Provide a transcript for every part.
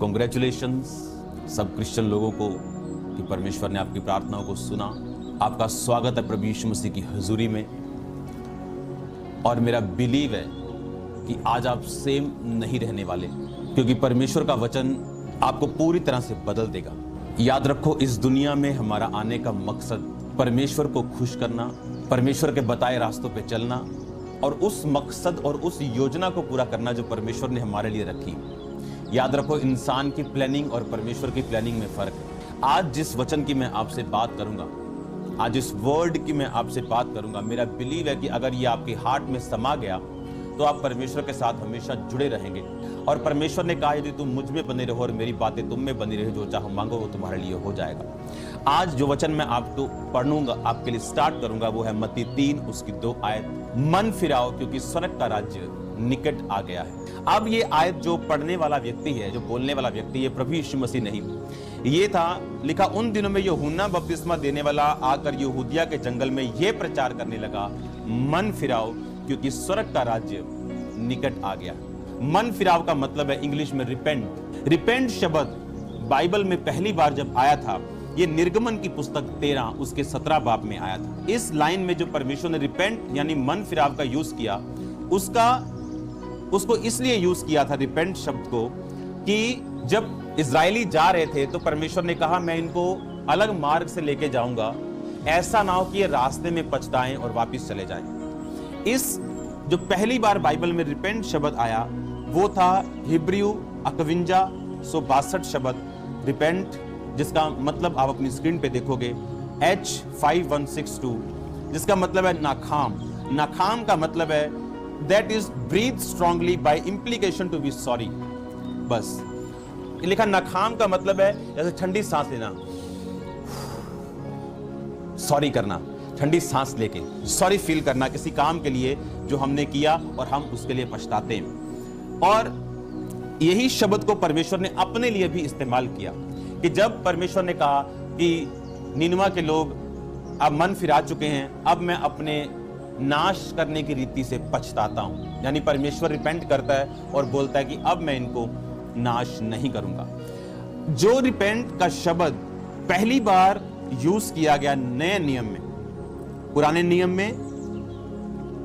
Congratulations सब Christian लोगों को कि परमेश्वर ने आपकी प्रार्थनाओं को सुना। आपका स्वागत है प्रभु यीशु मसीह की हुजूरी में। और मेरा बिलीव है कि आज आप सेम नहीं रहने वाले, क्योंकि परमेश्वर का वचन आपको पूरी तरह से बदल देगा। याद रखो, इस दुनिया में हमारा आने का मकसद परमेश्वर को खुश करना, परमेश्वर के बताए रास्तों पे चलना और उस मकसद और उस योजना को पूरा करना जो परमेश्वर ने हमारे लिए रखी। याद रखो, इंसान की प्लानिंग और परमेश्वर की प्लानिंग में फर्क है। आज जिस वचन की मैं आपसे बात करूंगा, आज इस वर्ड की मैं आपसे बात करूंगा, मेरा बिलीव है कि अगर ये आपके हार्ट में समा गया तो आप परमेश्वर के साथ हमेशा जुड़े रहेंगे। और परमेश्वर ने कहा, यदि तुम मुझ में बने रहो और मेरी बातें तुम में बनी रहे, जो चाहो मांगो वो तुम्हारे लिए हो जाएगा। आज जो वचन मैं आपको पढ़ूंगा, आपके लिए स्टार्ट करूंगा, वो है मत्ती 3 उसकी 2 आयत। मन फिराओ क्योंकि स्वर्ग का राज्य निकट आ गया है। अब ये आयत जो पढ़ने वाला व्यक्ति है, जो बोलने वाला व्यक्ति, ये प्रभु यीशु मसीह नहीं, ये था लिखा उन दिनों में यूहन्ना बपतिस्मा देने वाला आकर यहूदिया के जंगल में ये प्रचार करने लगा, मन फिराओ क्योंकि स्वर्ग का राज्य निकट आ गया। मन फिराव का मतलब है इंग्लिश में रिपेंट। रिपेंट शब्द बाइबल में पहली बार जब आया था, ये निर्गमन की पुस्तक 13 उसके 17 बाब में आया था। इस लाइन में जो परमेश्वर ने रिपेंट यानी मन फिराव का यूज किया, उसको इसलिए यूज किया था रिपेंट शब्द को कि जब इजरायली जा रहे थे तो परमेश्वर ने कहा, मैं इनको अलग मार्ग से लेके जाऊंगा, ऐसा ना हो कि ये रास्ते में पछताएं और वापस चले जाएं। इस जो पहली बार बाइबल में रिपेंट शब्द आया वो था हिब्रू 5162 शब्द रिपेंट, जिसका मतलब आप अपनी स्क्रीन पे देखोगे H5162, जिसका मतलब है नाखाम। नाखाम का मतलब है that is breathe strongly by implication to be sorry. बस लिखा नाखाम का मतलब है जैसे ठंडी सांस लेना, सॉरी करना, ठंडी सांस लेके सॉरी फील करना किसी काम के लिए जो हमने किया और हम उसके लिए पछताते हैं। और यही शब्द को परमेश्वर ने अपने लिए भी इस्तेमाल किया कि जब परमेश्वर ने कहा कि निनवा के लोग अब मन फिरा चुके हैं, अब मैं अपने नाश करने की रीति से पछताता हूं। यानी परमेश्वर रिपेंट करता है और बोलता है कि अब मैं इनको नाश नहीं करूंगा। जो रिपेंट का शब्द पहली बार यूज किया गया नए नियम में, पुराने नियम में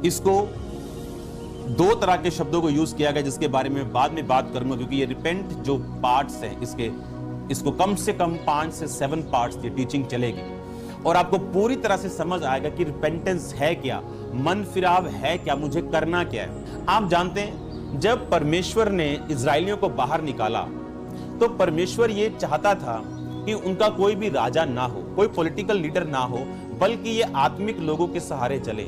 इसको 2 तरह के शब्दों को यूज किया गया, जिसके बारे में बाद में बात करूंगा, क्योंकि ये रिपेंट जो पार्ट्स हैं इसको कम से कम 5 से 7 पार्ट्स की टीचिंग चलेगी और आपको पूरी तरह से समझ आएगा कि रिपेंटेंस है क्या, मन फिराव है क्या, मुझे करना क्या है। आप जानते हैं, जब परमेश्वर ने इजरायलियों को बाहर निकाला तो परमेश्वर ये चाहता था कि उनका कोई भी राजा ना हो, कोई पॉलिटिकल लीडर ना हो, बल्कि ये आत्मिक लोगों के सहारे चले।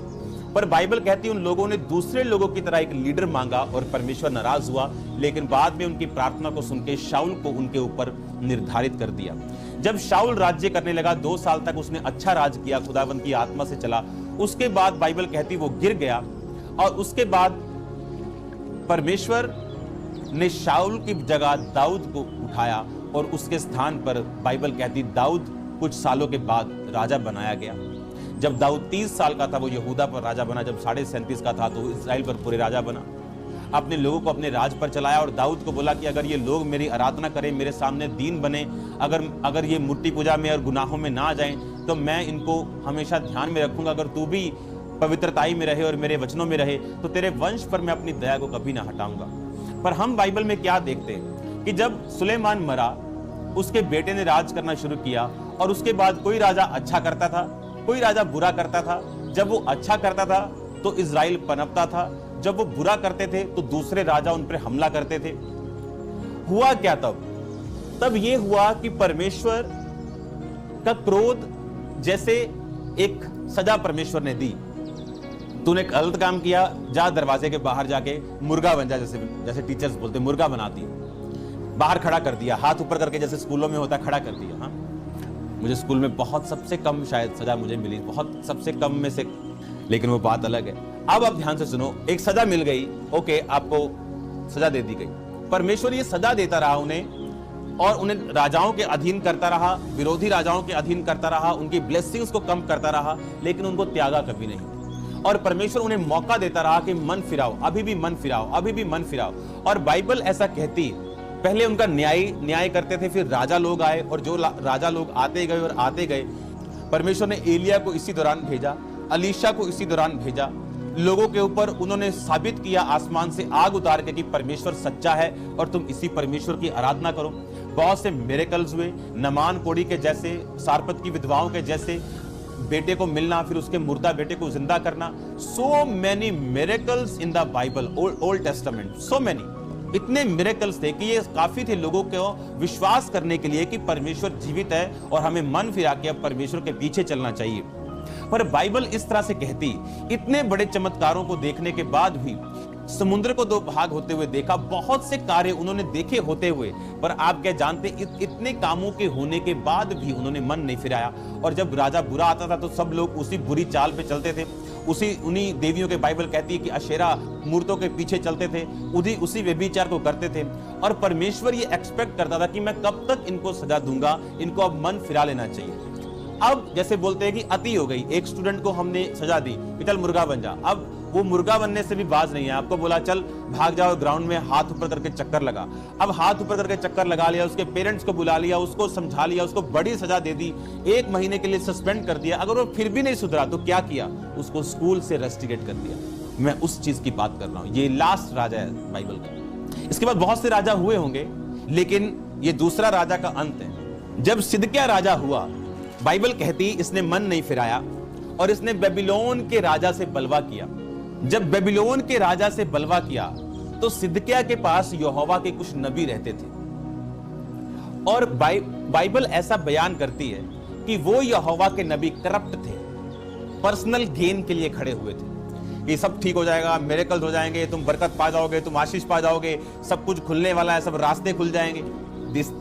पर बाइबल कहती है उन लोगों ने दूसरे लोगों की तरह एक लीडर मांगा और परमेश्वर नाराज हुआ, लेकिन बाद में उनकी प्रार्थना को सुन के शाऊल को उनके ऊपर निर्धारित कर दिया। जब शाऊल राज्य करने लगा, 2 साल तक उसने अच्छा राज किया, खुदावंद की आत्मा से चला। उसके बाद बाइबल कहती वो गिर गया और उसके बाद परमेश्वर ने शाऊल की जगह दाऊद को उठाया और उसके स्थान पर बाइबल कहती दाऊद कुछ सालों के बाद राजा बनाया गया। जब दाऊद 30 साल का था वो यहूदा पर राजा बना, जब 37.5 का था तो इस्राएल पर पूरे राजा बना। अपने लोगों को अपने राज पर चलाया और दाऊद को बोला कि अगर ये लोग मेरी आराधना करें, मेरे सामने दीन बने, अगर ये मूर्ति पूजा में और गुनाहों में ना जाएं, तो मैं इनको हमेशा ध्यान में रखूंगा। अगर तू भी पवित्रताई में रहे और मेरे वचनों में रहे तो तेरे वंश पर मैं अपनी दया को कभी ना हटाऊंगा। पर हम बाइबल में क्या देखते हैं कि जब सुलेमान मरा, उसके बेटे ने राज करना शुरू किया और उसके बाद कोई राजा अच्छा करता था, कोई राजा बुरा करता था। जब वो अच्छा करता था तो इजराइल पनपता था, जब वो बुरा करते थे तो दूसरे राजा उन पर हमला करते थे। हुआ क्या तब ये हुआ कि परमेश्वर का क्रोध, जैसे एक सजा परमेश्वर ने दी, तूने गलत काम किया, जा दरवाजे के बाहर जाके मुर्गा बन जा, जैसे टीचर्स बोलते मुर्गा बना दिया, बाहर खड़ा कर दिया, हाथ ऊपर करके जैसे स्कूलों में होता खड़ा कर दिया। हाँ, मुझे स्कूल में बहुत सबसे कम शायद सजा मुझे मिली, बहुत सबसे कम में से, लेकिन वो बात अलग है। अब आप ध्यान से सुनो, एक सजा मिल गई, ओके, आपको सजा दे दी गई। परमेश्वर ये सजा देता रहा उन्हें और उन्हें राजाओं के अधीन करता रहा, विरोधी राजाओं के अधीन करता रहा, उनकी ब्लेसिंग्स को कम करता रहा, लेकिन उनको त्यागा कभी नहीं। और परमेश्वर उन्हें मौका देता रहा कि मन फिराओ, अभी भी मन फिराओ, अभी भी मन फिराओ। और बाइबल ऐसा कहती है पहले उनका न्याय करते थे, फिर राजा लोग आए और जो राजा लोग आते गए और आते गए। परमेश्वर ने एलिया को इसी दौरान भेजा, अलीशा को इसी दौरान भेजा। लोगों के ऊपर उन्होंने साबित किया आसमान से आग उतार के कि परमेश्वर सच्चा है और तुम इसी परमेश्वर की आराधना करो। बहुत से मिरेकल्स हुए, नमान कोड़ी के जैसे, सारपत की विधवाओं के जैसे, बेटे को मिलना, फिर उसके मुर्दा बेटे को जिंदा करना। So many miracles in the Bible, old testament, so many. इतने मिरेकल्स थे कि ये काफी थे लोगों को विश्वास करने के लिए कि परमेश्वर जीवित है और हमें मन फिरा के अब परमेश्वर के पीछे चलना चाहिए। पर बाइबल इस तरह से कहती, इतने बड़े चमत्कारों को देखने के बाद भी, समुद्र को 2 भाग होते हुए देखा, बहुत से कार्य उन्होंने देखे होते हुए, पर आप क्या जानते, इतने कामों के होने के बाद भी उन्होंने मन नहीं फिराया। और जब राजा बुरा आता था तो सब लोग उसी बुरी चाल पे चलते थे, उन्हीं देवियों के, बाइबल कहती है कि अशेरा मूर्तों के पीछे चलते थे, उसी व्यभिचार को करते थे। और परमेश्वर ये एक्सपेक्ट करता था कि मैं कब तक इनको सजा दूंगा, इनको अब मन फिरा लेना चाहिए। अब जैसे बोलते हैं कि अति हो गई, एक स्टूडेंट को हमने सजा दी कि चल मुर्गा बन जा, अब वो मुर्गा बनने से भी बाज नहीं है, आपको बोला चल भाग जाओ ग्राउंड में, हाथ ऊपर करके चक्कर लगा। अब हाथ ऊपर करके चक्कर लगा लिया, उसके पेरेंट्स को बुला लिया, उसको समझा लिया, उसको बड़ी सजा दे दी, 1 महीने के लिए सस्पेंड कर दिया। अगर वो फिर भी नहीं सुधरा तो क्या किया, उसको स्कूल से रेस्टिकेट कर दिया। मैं उस चीज की बात कर रहा हूं, ये लास्ट राजा है बाइबल का। इसके बाद बहुत से राजा हुए होंगे, लेकिन ये दूसरा राजा का अंत है। जब सिदकिय्याह राजा हुआ, बाइबल कहती इसने मन नहीं फिराया और इसने बेबीलोन के राजा से बलवा किया। जब बेबीलोन के राजा से बलवा किया तो सिदकिय्याह के पास यहोवा के कुछ नबी रहते थे और बाइबल ऐसा बयान करती है कि वो यहोवा के नबी करप्ट थे, पर्सनल गेन के लिए खड़े हुए थे कि सब ठीक हो जाएगा, मिरेकल्स हो जाएंगे, तुम बरकत पा जाओगे, तुम आशीष पा जाओगे, सब कुछ खुलने वाला है, सब रास्ते खुल जाएंगे,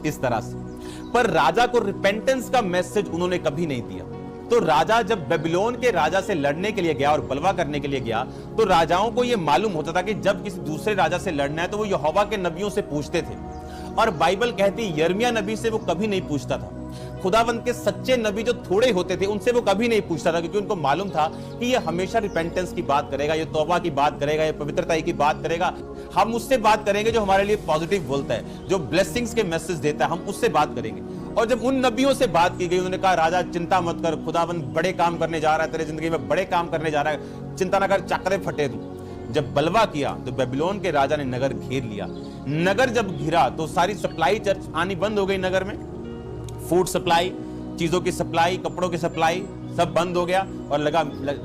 इस तरह से। पर राजा को रिपेंटेंस का मैसेज उन्होंने कभी नहीं दिया। तो राजा जब बेबीलोन के राजा से लड़ने के लिए गया और बलवा करने के लिए गया, तो राजाओं को यह मालूम होता था कि जब किसी दूसरे राजा से लड़ना है तो वो यहोवा के नबियों से पूछते थे। और बाइबल कहती यिर्मयाह नबी से वो कभी नहीं पूछता था। खुदावंद के सच्चे नबी जो थोड़े होते थे उनसे वो कभी नहीं पूछता था, क्योंकि उनको मालूम था कि ये हमेशा रिपेंटेंस की बात करेगा, ये तौबा की बात करेगा, ये पवित्रता की बात करेगा। हम उससे बात करेंगे जो हमारे लिए पॉजिटिव बोलता है, जो ब्लेसिंग्स के मैसेज देता है, हम उससे बात करेंगे। और जब उन नबियों से बात की गई, उन्होंने कहा राजा चिंता मत कर, खुदावंद बड़े काम करने जा रहा है, तेरे जिंदगी में बड़े काम करने जा रहा है, चिंता ना कर, चाकरे फटे तू। जब बलवा किया तो बेबीलोन के राजा ने नगर घेर लिया। नगर जब घिरा तो सारी सप्लाई चर्च आनी बंद हो गई नगर में, फूड सप्लाई, चीजों की सप्लाई, कपड़ों की सप्लाई, सब बंद हो गया। और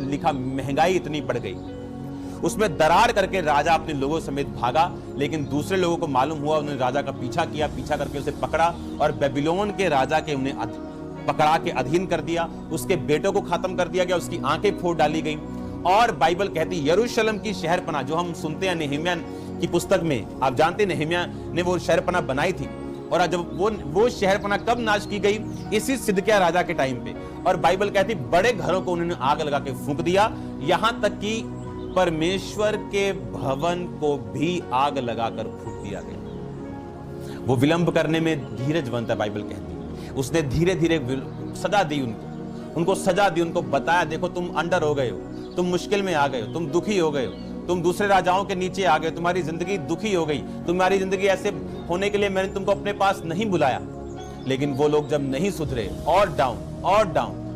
लिखा महंगाई इतनी बढ़ गई, उसमें दरार करके राजा अपने लोगों समेत भागा। लेकिन दूसरे लोगों को मालूम हुआ, उन्होंने राजा का पीछा किया, पीछा करके उसे पकड़ा और बेबीलोन के राजा के उन्हें पकड़ा के अधीन कर दिया। उसके बेटों को खत्म कर दिया गया, उसकी आंखें फोड़ डाली गई। और बाइबल कहती यरूशलेम की शहरपनाह, जो हम सुनते हैं नेहमिया की पुस्तक में, आप जानते हैं नेहमिया ने वो शहरपनाह बनाई थी। और जब वो शहरपनाह कब नाश की गई, इसी सिदकिय्याह राजा के टाइम पे। और बाइबल कहती बड़े घरों को उन्होंने आग लगा के फूंक दिया, यहां तक कि परमेश्वर के भवन को भी आग लगाकर फूंक दिया गया। वो विलंब करने में धीरजवंत है, बाइबल कहती उसने धीरे धीरे सजा दी, उनको सजा दी, उनको बताया देखो तुम अंडर हो गए हो, तुम मुश्किल में आ गए हो, तुम दुखी हो गए हो, तुम दूसरे राजाओं के नीचे आ गए, तुम्हारी जिंदगी दुखी हो गई, तुम्हारी जिंदगी ऐसे होने के लिए मैंने तुमको अपने पास नहीं बुलाया। लेकिन वो लोग जब नहीं सुधरे, और डाउन,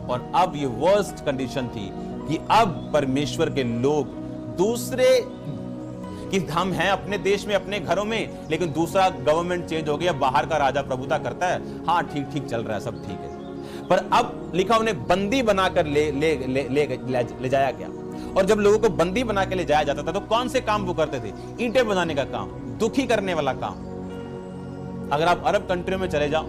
और अब ये वर्स्ट कंडीशन थी कि अब परमेश्वर के लोग दूसरे कि हम हैं अपने देश में, अपने घरों में, लेकिन दूसरा गवर्नमेंट चेंज हो गया, बाहर का राजा प्रभुता करता है, हाँ ठीक चल रहा है, सब ठीक है। पर अब लिखा उन्हें बंदी बनाकर ले जाया गया। और जब लोगों को बंदी बना के ले जाया जाता था तो कौन से काम वो करते थे? ईंटें बनाने का काम, दुखी करने वाला काम। अगर आप अरब कंट्रियों में चले जाओ,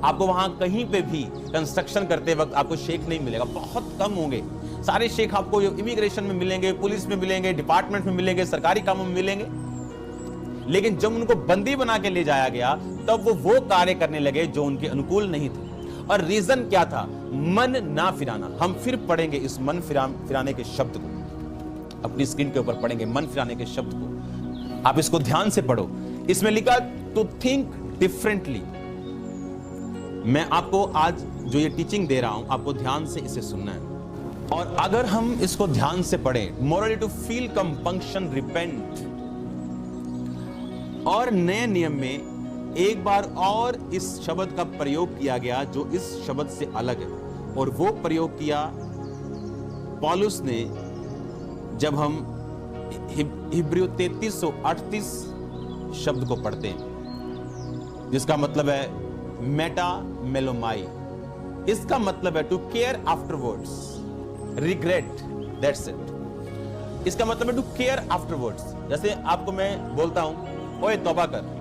आपको वहां कहीं पे भी कंस्ट्रक्शन करते वक्त आपको शेख नहीं मिलेगा, बहुत कम होंगे। सारे शेख आपको इमिग्रेशन में मिलेंगे, पुलिस में मिलेंगे, डिपार्टमेंट में मिलेंगे, सरकारी कामों में मिलेंगे। लेकिन जब उनको बंदी बना के ले जाया गया तब वो कार्य करने लगे जो उनके अनुकूल नहीं थे। और रीजन क्या था? मन ना फिराना। हम फिर पढ़ेंगे इस मन फिराने के शब्द को, अपनी स्क्रीन के ऊपर पढ़ेंगे मन फिराने के शब्द को। आप इसको ध्यान से पढ़ो। इसमें लिखा टू थिंक डिफरेंटली। मैं आपको आज जो ये टीचिंग दे रहा हूं, आपको ध्यान से इसे सुनना है। और अगर हम इसको ध्यान से पढ़ें, morally to feel compunction, repent. और नए नियम में एक बार और इस शब्द का प्रयोग किया गया जो इस शब्द से अलग है, और वो प्रयोग किया पौलुस ने जब हम हिब्रू 3338 शब्द को पढ़ते हैं, जिसका मतलब है मेटा मेलोमाई। इसका मतलब है to care afterwards, regret, that's it. इसका मतलब है टू केयर आफ्टरवर्ड्स। जैसे आपको मैं बोलता हूं ओए तौबा कर,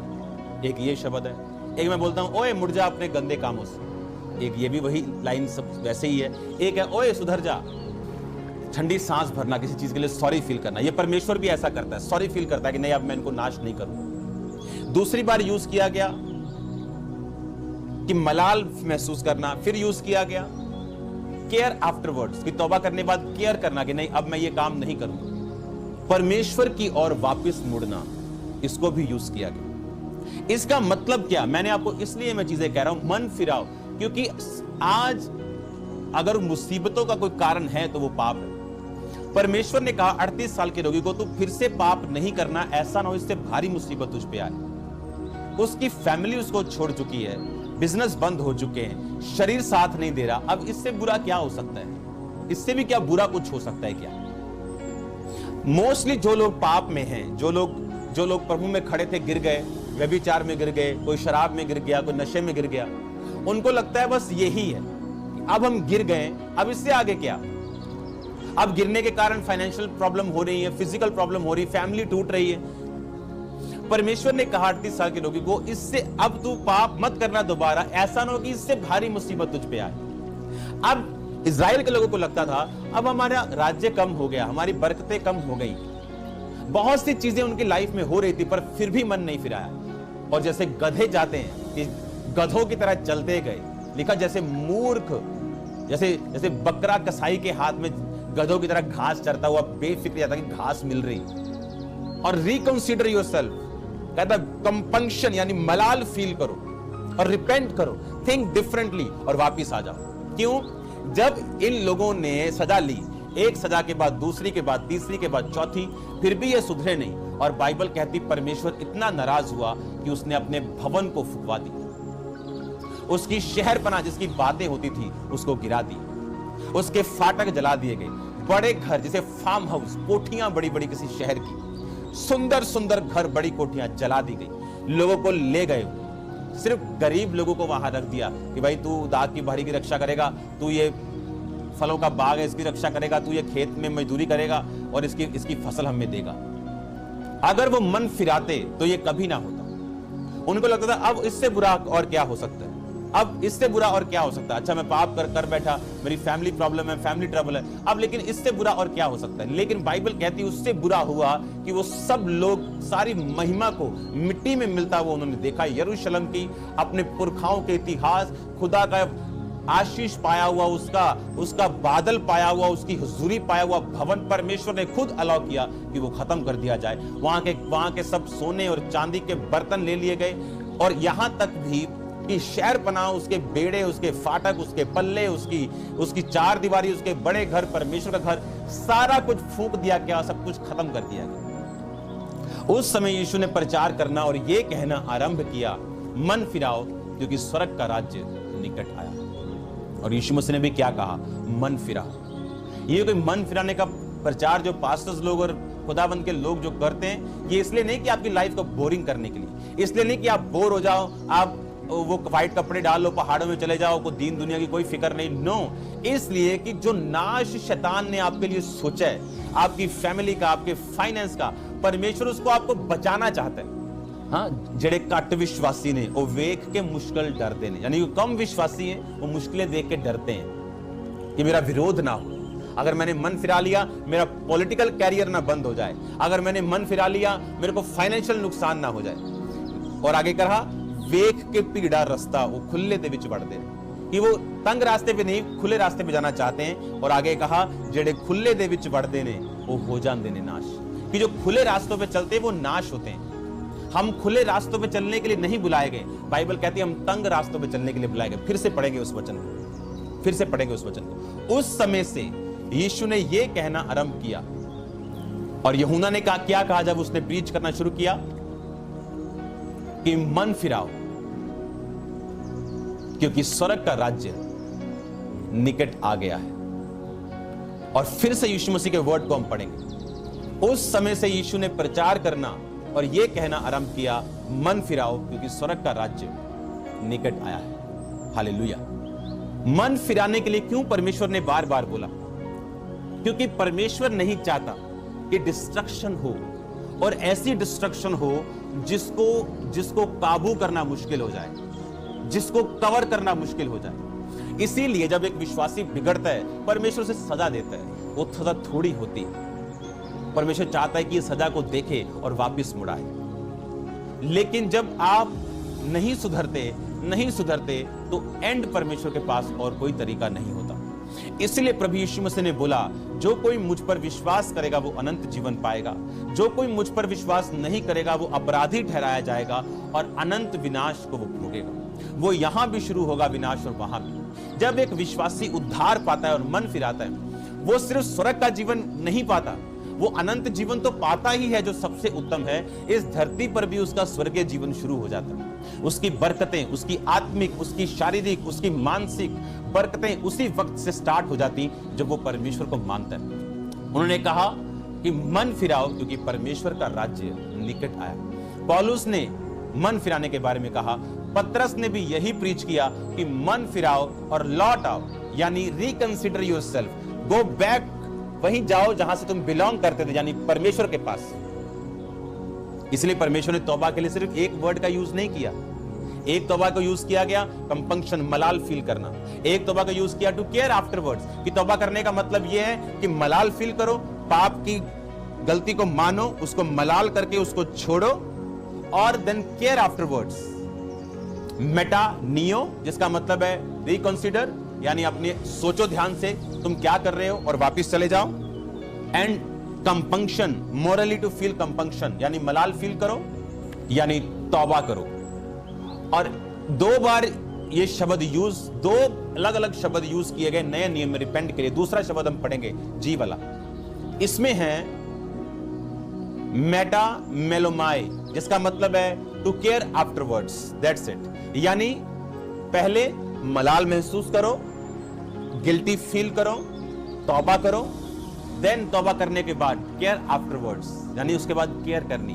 एक ये शब्द है। एक मैं बोलता हूं ओए मुड़ जा अपने गंदे कामों से, एक ये भी वही लाइन सब वैसे ही है। एक है ओए सुधर जा, ठंडी सांस भरना, किसी चीज के लिए सॉरी फील करना। ये परमेश्वर भी ऐसा करता है, सॉरी फील करता है कि नहीं अब मैं इनको नाश नहीं करूं। दूसरी बार यूज किया गया कि मलाल महसूस करना, फिर यूज किया गया केयर आफ्टरवर्ड्स, कि तौबा करने के बाद केयर करना कि नहीं अब मैं ये काम नहीं करूंगा। परमेश्वर की ओर वापस मुड़ना, इसको भी यूज किया गया। इसका मतलब क्या, मैंने आपको इसलिए मैं चीजें कह रहा हूं, मन फिराओ, क्योंकि आज अगर मुसीबतों का कोई कारण है तो वो पाप है। परमेश्वर ने कहा 38 साल के रोगी को तू फिर से पाप नहीं करना, ऐसा ना हो इससे भारी मुसीबत तुझ पे आए। उसकी फैमिली उसको छोड़ चुकी है, बिजनेस बंद हो चुके हैं, शरीर साथ नहीं दे रहा। अब इससे बुरा क्या हो सकता है? इससे भी क्या बुरा कुछ हो सकता है क्या? मोस्टली जो लोग पाप में हैं, जो लोग प्रभु में खड़े थे गिर गए, व्यभिचार में गिर गए, कोई शराब में गिर गया, कोई नशे में गिर गया, उनको लगता है बस यही है, अब हम गिर गए, अब इससे आगे क्या? अब गिरने के कारण फाइनेंशियल प्रॉब्लम हो रही है, फिजिकल प्रॉब्लम हो रही है, फैमिली टूट रही है। परमेश्वर ने कहा 38 साल के रोगी को इससे अब तू पाप मत करना दोबारा, ऐसा ना हो कि इससे भारी मुसीबत तुझ पे आए। अब इजराइल के लोगों को लगता था अब हमारा राज्य कम हो गया, हमारी बरकतें कम हो गई, बहुत सी चीजें उनकी लाइफ में हो रही थी, पर फिर भी मन नहीं फिराया। और जैसे गधे जाते हैं कि गधों की तरह चलते गए, लिखा जैसे मूर्ख, जैसे बकरा कसाई के हाथ में गधों की तरह घास चरता हुआ बेफिक्र जाता कि घास मिल रही। और रिकंसीडर योरसेल्फ, कहता कंपंक्शन यानी मलाल फील करो और रिपेंट करो, थिंक डिफरेंटली और वापिस आ जाओ। क्यों? जब इन लोगों ने सजा ली, एक सजा के बाद दूसरी के बाद तीसरी के बाद चौथी, फिर भी ये सुधरे नहीं, और बाइबल कहती परमेश्वर इतना नाराज हुआ कि उसने अपने भवन को फुकवा दी, उसकी शहरपनाह जिसकी बातें होती थी उसको गिरा दी, उसके फाटक जला दिए गए, बड़े घर जैसे फार्म हाउस, कोठियां बड़ी बड़ी किसी शहर की, सुंदर सुंदर घर, बड़ी कोठियां जला दी गई, लोगों को ले गए, सिर्फ गरीब लोगों को वहां रख दिया कि भाई तू दाग की बारी की रक्षा करेगा, तू ये फलों का बाग है इसकी रक्षा करेगा, तू ये खेत में मजदूरी करेगा और इसकी फसल हमें देगा। अगर वो मन फिराते तो ये कभी ना होता। उनको लगता था अब इससे बुरा और क्या हो सकता है, अब इससे बुरा और क्या हो सकता है। अच्छा मैं पाप कर बैठा, मेरी फैमिली प्रॉब्लम है, फैमिली ट्रबल है, अब लेकिन इससे बुरा और क्या हो सकता है। लेकिन बाइबल कहती है उससे बुरा हुआ कि वो सब लोग सारी महिमा को मिट्टी में मिलता हुआ उन्होंने देखा। यरूशलेम की अपने पुरखाओं के इतिहास, खुदा का आशीष पाया हुआ, उसका बादल पाया हुआ, उसकी हुजूरी पाया हुआ भवन परमेश्वर ने खुद अलाउ किया कि वो खत्म कर दिया जाए। वहां के सब सोने और चांदी के बर्तन ले लिए गए, और यहां तक भी कि शहर पनाह, उसके बेड़े, उसके फाटक, उसके पल्ले, उसकी चार दीवारी, उसके बड़े घर, परमेश्वर का घर, सारा कुछ फूंक दिया गया, सब कुछ खत्म कर दिया गया। उस समय यीशु ने प्रचार करना और ये कहना आरंभ किया, मन फिराओ क्योंकि स्वर्ग का राज्य निकट आया। और यीशु मसीह ने भी क्या कहा, मन फिराओ। ये कोई मन फिराने का प्रचार जो पास्टर्स लोग और खुदाबंद के लोग जो करते हैं, ये इसलिए नहीं कि आपकी लाइफ को बोरिंग करने के लिए, इसलिए नहीं कि आप बोर हो जाओ, आप वो व्हाइट कपड़े डाल लो, पहाड़ों में चले जाओ, कोई दीन दुनिया की कोई फिक्र नहीं। नो, इसलिए कि जो नाश शैतान ने आपके लिए सोचा है, आपकी फैमिली का, आपके फाइनेंस का, परमेश्वर उसको आपको बचाना चाहता है। हाँ, जेड़े कट विश्वासी ने वो वेख के मुश्किल डरते हैं, यानी कम विश्वासी हैं वो मुश्किलें देख के डरते हैं कि मेरा विरोध ना हो। अगर मैंने मन फिरा लिया मेरा पॉलिटिकल कैरियर ना बंद हो जाए, अगर मैंने मन फिरा लिया मेरे को फाइनेंशियल नुकसान ना हो जाए। और आगे कहा वेख के पीड़ा रास्ता वो खुले दे विच बढ़ते हैं, कि वो तंग रास्ते पे नहीं खुले रास्ते पे जाना चाहते हैं। और आगे कहा जेड़े खुले दे विच बढ़ते ने वो हो जाते ने नाश, कि जो खुले रास्तों पे चलते हैं वो नाश होते हैं। हम खुले रास्तों पे चलने के लिए नहीं बुलाए गए, बाइबल कहती है हम तंग रास्तों पे चलने के लिए बुलाए गए। फिर से पढ़ेंगे उस वचन को, उस समय से यीशु ने यह कहना आरंभ किया। और यूहन्ना ने क्या कहा जब उसने प्रीच करना शुरू किया कि मन फिराओ क्योंकि स्वर्ग का राज्य निकट आ गया है। और फिर से यीशु मसीह के वर्ड को हम पढ़ेंगे। उस समय से यीशु ने प्रचार करना और यह कहना आरंभ किया, मन फिराओ क्योंकि स्वर्ग का राज्य निकट आया है। हालेलुया। मन फिराने के लिए क्यों परमेश्वर ने बार बार बोला? क्योंकि परमेश्वर नहीं चाहता कि डिस्ट्रक्शन हो, और ऐसी डिस्ट्रक्शन हो जिसको काबू करना मुश्किल हो जाए, जिसको कवर करना मुश्किल हो जाए। इसीलिए जब एक विश्वासी बिगड़ता है, परमेश्वर से सजा देता है। वो सजा थोड़ी होती है, परमेश्वर चाहता है कि इस सजा को देखे और वापस मुड़ाए। लेकिन जब आप नहीं सुधरते तो एंड परमेश्वर के पास और कोई तरीका नहीं होता। इसलिए प्रभु यीशु मसीह ने बोला, जो कोई मुझ पर विश्वास करेगा वो अनंत जीवन पाएगा, जो कोई मुझ पर विश्वास नहीं करेगा वो अपराधी ठहराया जाएगा और अनंत विनाश को वो भोगेगा। वो यहां भी शुरू होगा विनाश और वहां भी। जब एक विश्वासी उद्धार पाता है और मन फिराता है, वो सिर्फ स्वर्ग का जीवन नहीं पाता, वो अनंत जीवन तो पाता ही है जो सबसे उत्तम है। इस धरती पर भी उसका स्वर्गीय जीवन शुरू हो जाता है। उसकी बरकतें, उसकी आत्मिक, उसकी शारीरिक, उसकी मानसिक बरकतें उसी वक्त से स्टार्ट हो जाती जब वो परमेश्वर को मानता है। उन्होंने कहा कि मन फिराओ क्योंकि परमेश्वर का राज्य निकट आया। पौलुस ने मन फिराने के बारे में कहा, पतरस ने भी यही प्रीच किया कि मन फिराओ और लौट आओ, यानी रिकंसिडर योरसेल्फ, गो बैक, वहीं जाओ जहां से तुम बिलोंग करते थे, यानी परमेश्वर के पास। इसलिए परमेश्वर ने तौबा के लिए सिर्फ एक वर्ड का यूज नहीं किया। एक तौबा को यूज किया गया कंपंक्शन, मलाल फील करना। एक तौबा को यूज किया टू केयर आफ्टरवर्ड्स, कि तौबा करने का मतलब यह है कि मलाल फील करो, पाप की गलती को मानो, उसको मलाल करके उसको छोड़ो, और देन केयर आफ्टरवर्ड्स। मेटा नियो, जिसका मतलब है रिकंसिडर, यानी अपने सोचो ध्यान से तुम क्या कर रहे हो और वापस चले जाओ। And compunction, morally to feel compunction, यानी मलाल फील करो, यानी तौबा करो। और दो बार ये शब्द यूज, दो अलग अलग शब्द यूज किए गए नए नियम में रिपेंट के लिए। दूसरा शब्द हम पढ़ेंगे जी वाला, इसमें है मेटा मेलोमाई, जिसका मतलब है to care afterwards, that's it. यानी पहले मलाल महसूस करो, गिल्टी फील करो, तौबा करो, देन तौबा करने के बाद केयर आफ्टरवर्ड्स, यानी उसके बाद केयर करनी।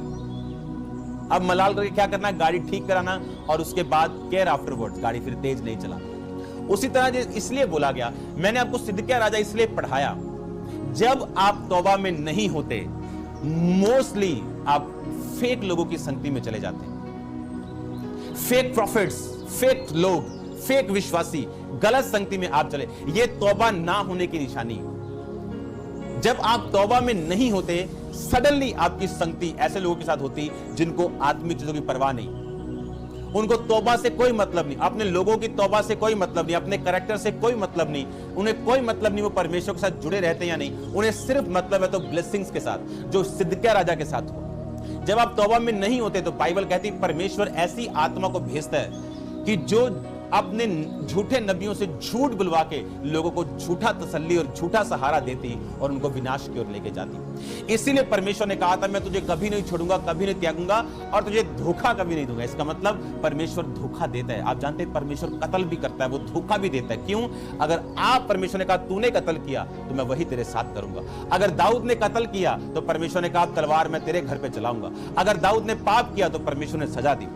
अब मलाल करके क्या करना? गाड़ी ठीक कराना, और उसके बाद केयर आफ्टरवर्ड्स, गाड़ी फिर तेज नहीं चला। उसी तरह इसलिए बोला गया, मैंने आपको सिदकिय्याह राजा इसलिए पढ़ाया, जब आप तौबा में नहीं होते, मोस्टली आप फेक लोगों की संगति में चले जाते हैं। फेक प्रॉफिट्स, फेक लोग, फेक विश्वासी, गलत संगति में आप चले, ये तौबा ना होने की निशानी है। जब आप तौबा में नहीं होते, सडनली आपकी संगति ऐसे लोगों के साथ होती जिनको आत्मिक चीजों की परवाह नहीं, उनको तौबा से कोई मतलब नहीं, अपने लोगों की तौबा से कोई मतलब नहीं, अपने कैरेक्टर से कोई मतलब नहीं, उन्हें कोई मतलब नहीं वो परमेश्वर के साथ जुड़े रहते या नहीं, उन्हें सिर्फ मतलब है तो ब्लेसिंग्स के साथ, जो सिदकिय्याह राजा के साथ हो। जब आप तौबा में नहीं होते तो बाइबल कहती परमेश्वर ऐसी आत्मा को भेजता है कि जो अपने झूठे नबियों से झूठ बुलवा के लोगों को झूठा तसल्ली और झूठा सहारा देती और उनको विनाश की ओर लेके जाती। इसीलिए परमेश्वर ने कहा था, मैं तुझे कभी नहीं छोड़ूंगा, कभी नहीं त्यागूंगा और तुझे धोखा कभी नहीं दूंगा। इसका मतलब परमेश्वर धोखा देता है। आप जानते हैं परमेश्वर कत्ल भी करता है, वो धोखा भी देता है। क्यों? अगर आप, परमेश्वर ने कहा तूने कत्ल किया तो मैं वही तेरे साथ करूंगा। अगर दाऊद ने कत्ल किया तो परमेश्वर ने कहा तलवार मैं तेरे घर पे चलाऊंगा। अगर दाऊद ने पाप किया तो परमेश्वर ने सजा दी।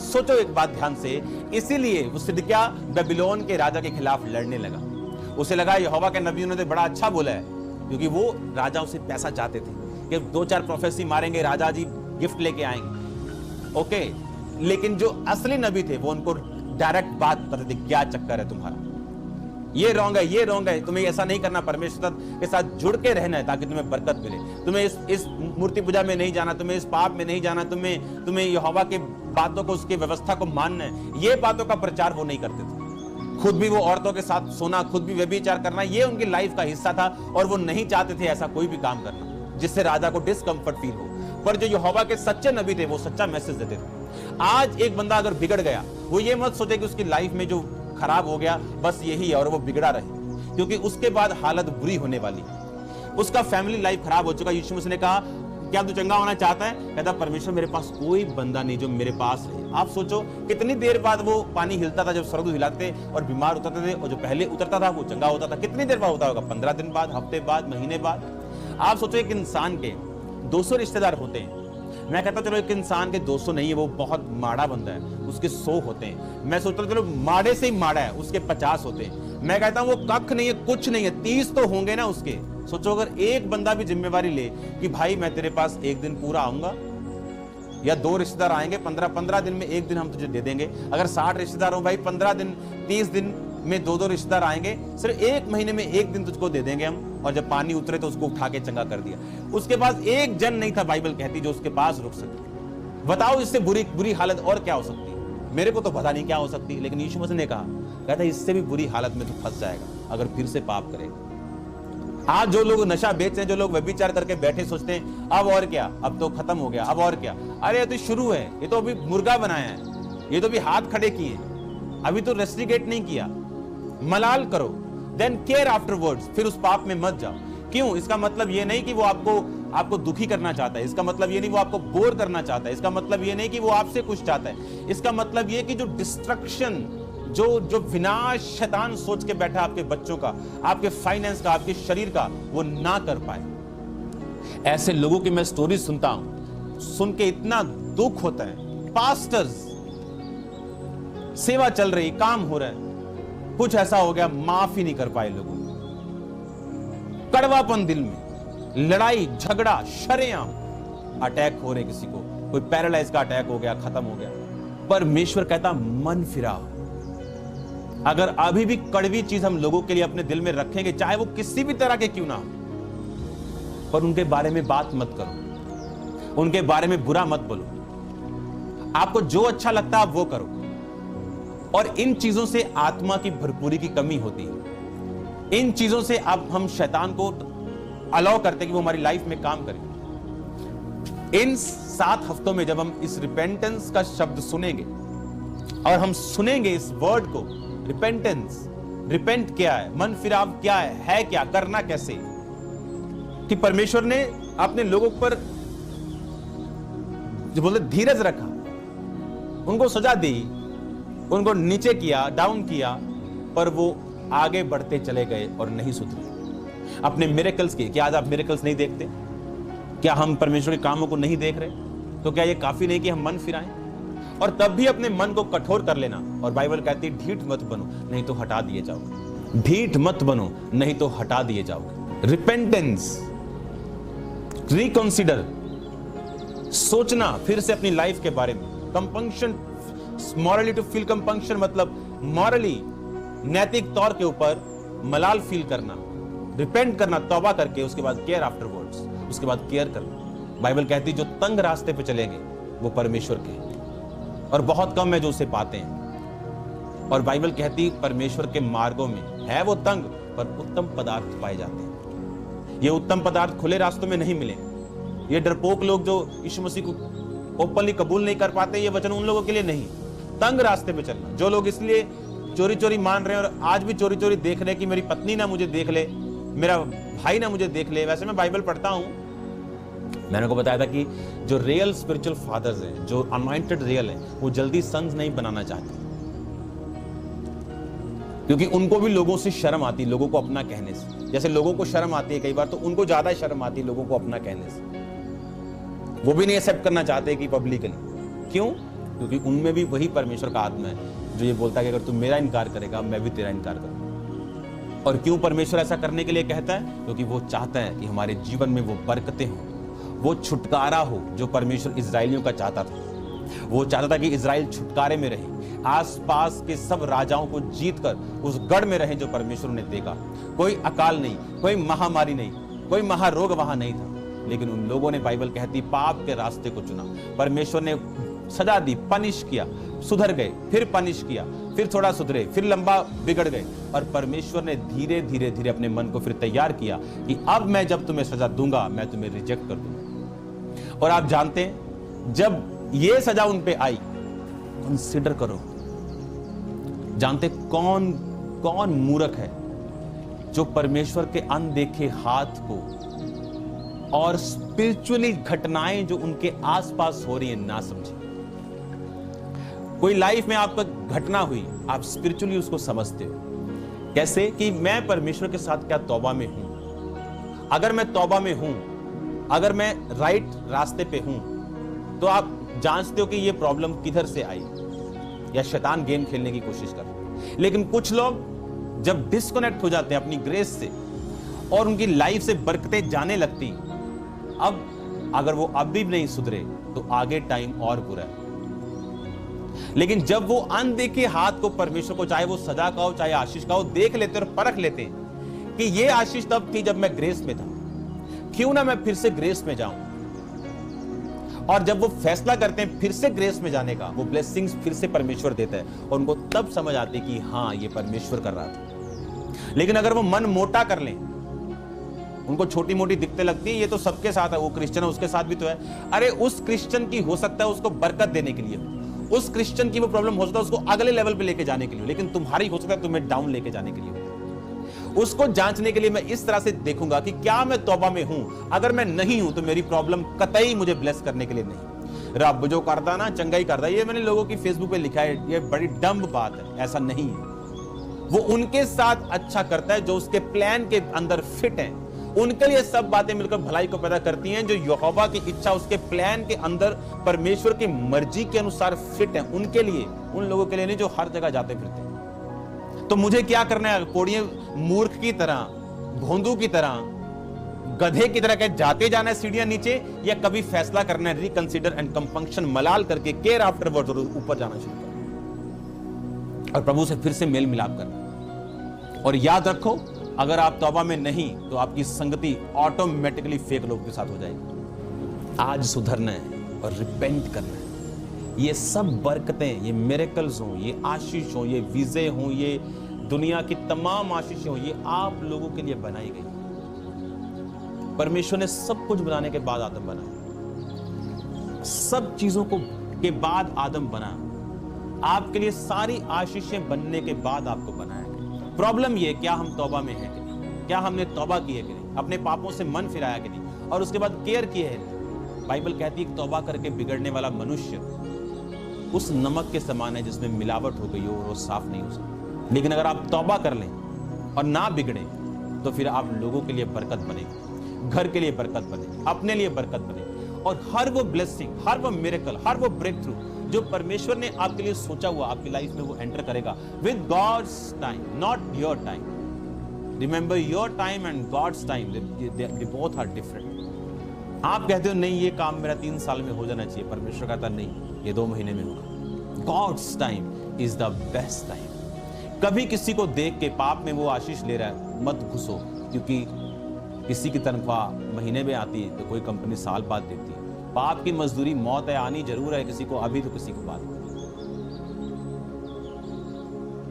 सोचो एक बात ध्यान से, इसीलिए वो सिदकिय्याह बेबीलोन के राजा के खिलाफ लड़ने लगा। उसे लगा यहोवा के नबियों ने तो बड़ा अच्छा बोला है, क्योंकि वो राजाओं से पैसा चाहते थे कि 2-4 प्रोफेसी मारेंगे, राजा जी गिफ्ट लेके आएंगे। ओके, लेकिन जो असली नबी थे वो उनको डायरेक्ट बात बताते थे, क्या चक्कर है तुम्हारा, ये रॉन्ग है, ये रॉन्ग है, तुम्हें ऐसा नहीं करना, परमेश्वर के साथ जुड़ के रहना है ताकि तुम्हें बरकत मिले, तुम्हें इस मूर्ति पूजा में नहीं जाना, तुम्हें इस पाप में नहीं जाना, तुम्हें यहोवा के बातों को, उसकी व्यवस्था को मानना है। ये बातों का प्रचार वो नहीं करते थे। खुद भी वो औरतों के साथ सोना, खुद भी व्यभिचार करना, ये उनकी लाइफ का हिस्सा था और वो नहीं चाहते थे ऐसा कोई भी काम करना जिससे राजा को डिस्कंफर्ट फील हो। पर जो यहोवा के सच्चे नबी थे वो सच्चा मैसेज देते थे। आज एक बंदा अगर बिगड़ गया, वो ये मत सोचे कि उसकी लाइफ में जो खराब हो गया बस यही है और वो बिगड़ा रहे, क्योंकि उसके बाद हालत बुरी होने वाली। उसका फैमिली लाइफ खराब हो चुका। यीशु मसीह ने कहा क्या तू चंगा होना चाहता है? कहता परमेश्वर मेरे पास कोई बंदा नहीं जो मेरे पास रहे। आप सोचो कितनी देर बाद वो पानी हिलता था, जब स्वर्ग हिलाते और बीमार उतरते थे, और जो पहले उतरता था वो चंगा होता था। कितनी देर बाद होता होगा? 15 दिन बाद, हफ्ते बाद, महीने बाद। आप सोचो एक इंसान के 200 रिश्तेदार होते हैं। मैं कहता चलो एक इंसान के 200 नहीं है, वो बहुत माड़ा बंदा है, उसके 100 होते हैं। मैं सोचता चलो माड़े से ही माड़ा है, उसके 50 होते हैं। मैं कहता हूं वो कख नहीं है, कुछ नहीं है, 30 तो होंगे ना उसके। सोचो अगर एक बंदा भी जिम्मेवारी ले कि भाई मैं तेरे पास एक दिन पूरा आऊंगा, या 2 रिश्तेदार आएंगे, 15 दिन में एक दिन हम तुझे दे देंगे। अगर 60 रिश्तेदार हो भाई, 15 दिन 30 दिन में 2 रिश्तेदार आएंगे, सिर्फ 1 महीने में एक दिन तुझको दे देंगे हम। और जब पानी उतरे तो उसको उठा के चंगा कर दिया। उसके पास एक जन नहीं था, बाइबल कहती, जो उसके पास रुक सके। बताओ इससे बुरी हालत और क्या हो सकती है? मेरे को तो पता नहीं क्या हो सकती, लेकिन यीशु मसीह ने कहा, कहता इससे भी बुरी हालत में तू फंस जाएगा अगर फिर से पाप करेगा। आज जो लोग नशा बेच रहे हैं, जो लोग व्यभिचार करके बैठे सोचते हैं अब और क्या, अब तो खत्म हो गया, अब और क्या। अरे ये तो शुरू है, ये तो अभी मुर्गा बनाया है, ये तो अभी हाथ खड़े किए, अभी तो रेस्ट्रिकेट नहीं किया। मलाल करो, देन केयर आफ्टरवर्ड्स, फिर उस पाप में मत जाओ। क्यों? इसका मतलब ये नहीं कि वो आपको दुखी करना चाहता है, इसका मतलब ये नहीं वो आपको बोर करना चाहता है, इसका मतलब ये नहीं कि वो आपसे कुछ चाहता है। इसका मतलब ये कि जो डिस्ट्रक्शन, जो विनाश शैतान सोच के बैठा आपके बच्चों का, आपके फाइनेंस का, आपके शरीर का, वो ना कर पाए। ऐसे लोगों की मैं स्टोरी सुनता हूं, सुन के इतना दुख होता है। पास्टर्स, सेवा चल रही, काम हो रहा है, कुछ ऐसा हो गया, माफ ही नहीं कर पाए लोगों, कड़वापन दिल में, लड़ाई झगड़ा शरेआम, अटैक हो रहे किसी को, कोई पैरालाइज का अटैक हो गया, खत्म हो गया। परमेश्वर कहता मन फिराओ। अगर अभी भी कड़वी चीज हम लोगों के लिए अपने दिल में रखेंगे, चाहे वो किसी भी तरह के क्यों ना हो, पर उनके बारे में बात मत करो, उनके बारे में बुरा मत बोलो। आपको जो अच्छा लगता है आप वो करो। और इन चीजों से आत्मा की भरपूरी की कमी होती है। इन चीजों से अब हम शैतान को अलाउ करते हैं कि वो हमारी लाइफ में काम करे। इन 7 हफ्तों में जब हम इस रिपेंटेंस का शब्द सुनेंगे और हम सुनेंगे इस वर्ड को, रिपेंटेंस, रिपेंट क्या है, मन फिराव क्या है क्या, करना कैसे, कि परमेश्वर ने अपने लोगों पर जो बोलते धीरज रखा, उनको सजा दी, उनको नीचे किया, डाउन किया, पर वो आगे बढ़ते चले गए और नहीं सुधरे। अपने मिरेकल्स के, क्या आज आप मिरेकल्स नहीं देखते? क्या हम परमेश्वर के कामों को नहीं देख रहे? तो क्या ये काफी नहीं कि हम मन फिराएं? और तब भी अपने मन को कठोर कर लेना। और बाइबल कहती है ढीठ मत बनो, नहीं तो हटा दिए जाओगे। ढीठ मत बनो, नहीं तो हटा दिए जाओगे। रिपेंटेंस, रिकंसीडर, सोचना फिर से अपनी लाइफ के बारे में। Compunction, morally to feel compunction मतलब मॉरली, नैतिक तौर के ऊपर मलाल फील करना, रिपेंट करना, तौबा करके उसके बाद केयर आफ्टरवर्ड्स, उसके बाद केयर करना। बाइबल कहती जो तंग रास्ते पे चलेंगे वो परमेश्वर के, और बहुत कम है जो उसे पाते हैं। और बाइबल कहती परमेश्वर के मार्गों में है वो तंग, पर उत्तम पदार्थ पाए जाते हैं। ये उत्तम पदार्थ खुले रास्तों में नहीं मिले। ये डरपोक लोग जो यीशु मसीह को ओपनली कबूल नहीं कर पाते, ये वचन उन लोगों के लिए नहीं। तंग रास्ते पे चलना, जो लोग इसलिए चोरी चोरी मान रहे हैं और आज भी चोरी चोरी देख रहे हैं कि मेरी पत्नी ना मुझे देख ले, मेरा भाई ना मुझे देख ले। वैसे मैं बाइबल पढ़ता हूं, मैंने को बताया था कि जो रियल स्पिरिचुअल फादर्स हैं, जो अनॉइंटेड रियल हैं, वो जल्दी सन्स नहीं बनाना चाहते, क्योंकि उनको भी लोगों से शर्म आती है, लोगों को अपना कहने से। जैसे लोगों को शर्म आती है कई बार, तो उनको ज्यादा शर्म आती है लोगों को अपना कहने से। वो भी नहीं एक्सेप्ट करना चाहते कि पब्लिकली। क्यों? क्योंकि उनमें भी वही परमेश्वर का आत्मा है जो ये बोलता है कि अगर तू मेरा इनकार करेगा, मैं भी तेरा इनकार करूंगा। और क्यों परमेश्वर ऐसा करने के लिए कहता है? क्योंकि वो चाहता है कि हमारे जीवन में वो बरकतें हो, वो छुटकारा हो जो परमेश्वर इजराइलियों का चाहता था। वो चाहता था कि इजराइल छुटकारे में रहे, आसपास के सब राजाओं को जीतकर उस गढ़ में रहे जो परमेश्वर ने देखा। कोई अकाल नहीं, कोई महामारी नहीं, कोई महारोग वहां नहीं था, लेकिन उन लोगों ने, बाइबल कहती, पाप के रास्ते को चुना। परमेश्वर ने सजा दी, पनिश किया, सुधर गए, फिर पनिश किया, फिर थोड़ा सुधरे, फिर लंबा बिगड़ गए। और परमेश्वर ने धीरे धीरे धीरे अपने मन को फिर तैयार किया कि अब मैं जब तुम्हें सजा दूंगा, मैं तुम्हें रिजेक्ट कर दूंगा। और आप जानते हैं, जब ये सजा उन पे आई, कंसिडर करो, जानते कौन कौन मूर्ख है जो परमेश्वर के अनदेखे हाथ को और स्पिरिचुअली घटनाएं जो उनके आसपास हो रही हैं ना समझे। कोई लाइफ में आपका घटना हुई, आप स्पिरिचुअली उसको समझते हो कैसे कि मैं परमेश्वर के साथ क्या तौबा में हूं, अगर मैं तौबा में हूं, अगर मैं राइट रास्ते पे हूं, तो आप जांचते हो कि ये प्रॉब्लम किधर से आई, या शैतान गेम खेलने की कोशिश कर रहा है। लेकिन कुछ लोग जब डिस्कनेक्ट हो जाते हैं अपनी ग्रेस से और उनकी लाइफ से बरकतें जाने लगती, अब अगर वो अब भी नहीं सुधरे तो आगे टाइम और बुरा है। लेकिन जब वो अनदेखे हाथ को परमेश्वर को, चाहे वो सजा का हो चाहे आशीष का हो, देख लेते और परख लेते हैं कि ये आशीष तब थी जब मैं ग्रेस में था, क्यों ना मैं फिर से ग्रेस में जाऊं। और जब वो फैसला करते हैं फिर से ग्रेस में जाने का, वो ब्लेसिंग्स फिर से परमेश्वर देता है और उनको तब समझ आती कि हाँ ये परमेश्वर कर रहा था। लेकिन अगर वो मन मोटा कर लें, उनको छोटी मोटी दिक्कतें लगती है, ये तो सबके साथ है, वो क्रिश्चियन है उसके साथ भी तो है। अरे उस क्रिश्चियन की हो सकता है उसको बरकत देने के लिए, उस क्रिश्चियन की वो प्रॉब्लम हो सकता है उसको अगले लेवल पे लेके जाने के लिए, लेकिन तुम्हारी हो सकता है तुम्हें डाउन लेके जाने के लिए। उसको जांचने के लिए मैं इस तरह से देखूंगा कि क्या मैं तौबा में हूं, अगर मैं नहीं हूं तो मेरी प्रॉब्लम कतई मुझे ब्लेस करने के लिए नहीं। रब जो करता ना चंगा ही करता है, ये मैंने लोगों की फेसबुक पे लिखा है, ये बड़ी डम्ब बात है, ऐसा नहीं है। वो उनके साथ अच्छा करता है जो उसके प्लान के अंदर फिट है, उनके लिए सब बातें मिलकर भलाई को पैदा करती हैं। जो यहोवा की इच्छा उसके प्लान के अंदर परमेश्वर की मर्जी के अनुसार फिट है, उनके लिए, उन लोगों के लिए नहीं जो हर जगह जाते फिरते हैं। तो मुझे क्या करना है, कोड़िए मूर्ख की तरह, भोंदू की तरह, गधे की तरह के जाते जाना है सीढ़ियां नीचे, या कभी फैसला करना है रिकंसीडर एंड कंपंक्शन मलाल करके केयर आफ्टरवर्ड ऊपर जाना शुरू करना और प्रभु से फिर से मेल मिलाप करना। और याद रखो, अगर आप तौबा में नहीं तो आपकी संगति ऑटोमेटिकली फेक लोगों के साथ हो जाएगी। आज सुधरना है और रिपेंट करना है। ये सब बरकतें, ये मिरेकल्स हों, ये आशीष हों, ये वीजे हों, ये दुनिया की तमाम आशीषें हों, ये आप लोगों के लिए बनाई गई। परमेश्वर ने सब कुछ बनाने के बाद आदम बनाया, सब चीजों को के बाद आदम बना, आपके लिए सारी आशीषें बनने के बाद आपको बनाया गया। प्रॉब्लम ये, क्या हम तौबा में हैं कि नहीं, क्या हमने तौबा की है कि नहीं, अपने पापों से मन फिराया कि नहीं, और उसके बाद केयर किए है। बाइबल कहती है कि तौबा करके बिगड़ने वाला मनुष्य उस नमक के समान है जिसमें मिलावट हो गई हो और वो साफ नहीं हो सकता। लेकिन अगर आप तौबा कर लें और ना बिगड़े तो फिर आप लोगों के लिए बरकत बनेगी, घर के लिए बरकत बनेगी, अपने लिए बरकत बनेगी, और हर वो ब्लेसिंग, हर वो मिरेकल, हर वो ब्रेक थ्रू जो परमेश्वर ने आपके लिए सोचा हुआ आपकी लाइफ में, वो एंटर करेगा with God's time, not your time. Remember, your time and God's time, they both are different. आप कहते हो नहीं ये काम मेरा 3 साल में हो जाना चाहिए, परमेश्वर कहता नहीं ये 2 महीने में होगा। God's time is the best time. कभी किसी को देख के पाप में वो आशीष ले रहा है मत घुसो, क्योंकि किसी की तनख्वाह महीने में आती है तो कोई कंपनी साल बाद देती है। पाप की मजदूरी मौत है, आनी जरूर है, किसी को अभी तो किसी को बाद।